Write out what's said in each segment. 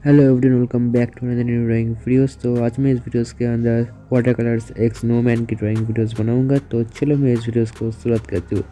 Hello everyone, welcome back to another new drawing videos. तो आज मैं इस वीडियोस के अंदर वाटर कलर्स एक स्नोमैन की ड्राइंग वीडियोस बनाऊंगा। तो चलो मैं इस वीडियोस को शुरुआत करती हूँ।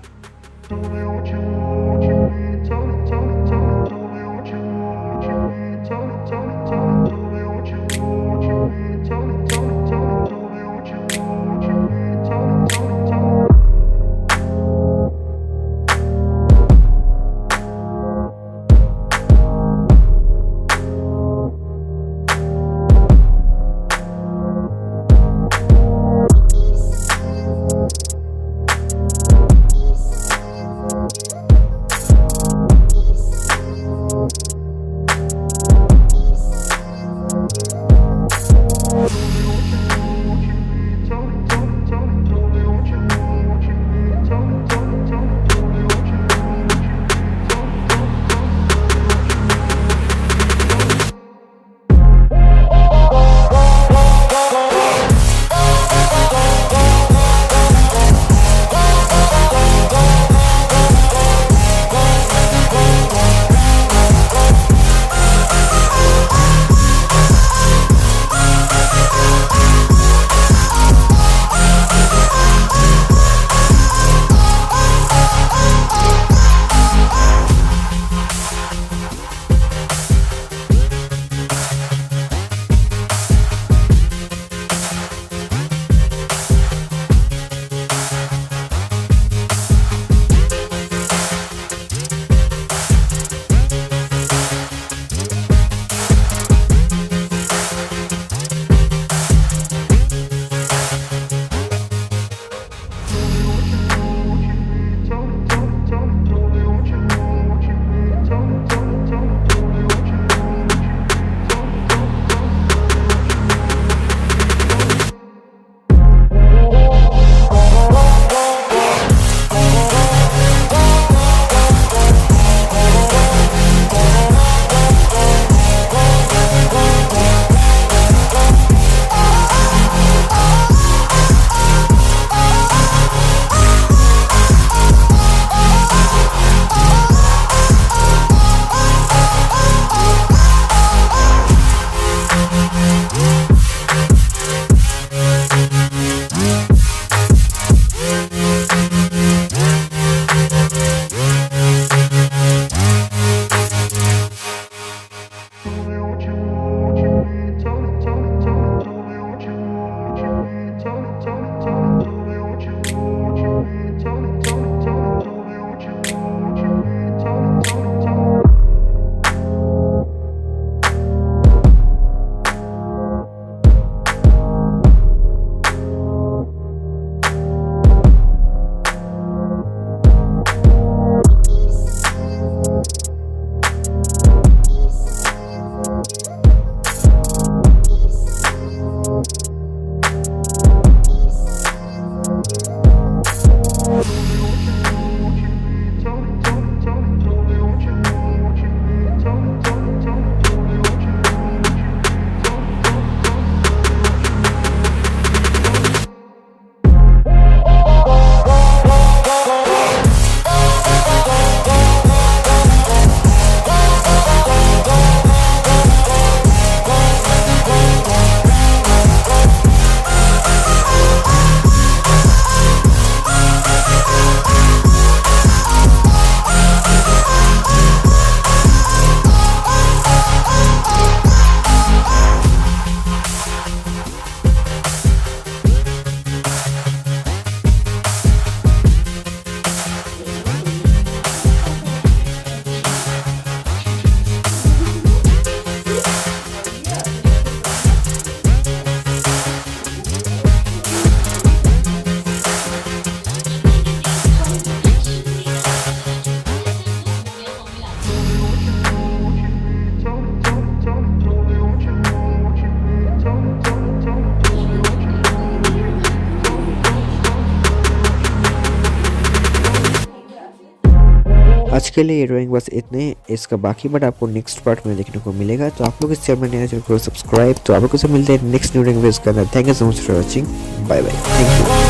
आज के लिए ये ड्राइंग बस इतने, इसका बाकी बट आपको नेक्स्ट पार्ट में देखने को मिलेगा। तो आप लोग इस चैनल में नए चैनल को सब्सक्राइब। तो आप लोगों से मिलते हैं नेक्स्ट न्यू वीडियो के अंदर। Thank you so much for watching. Bye bye. Thank you.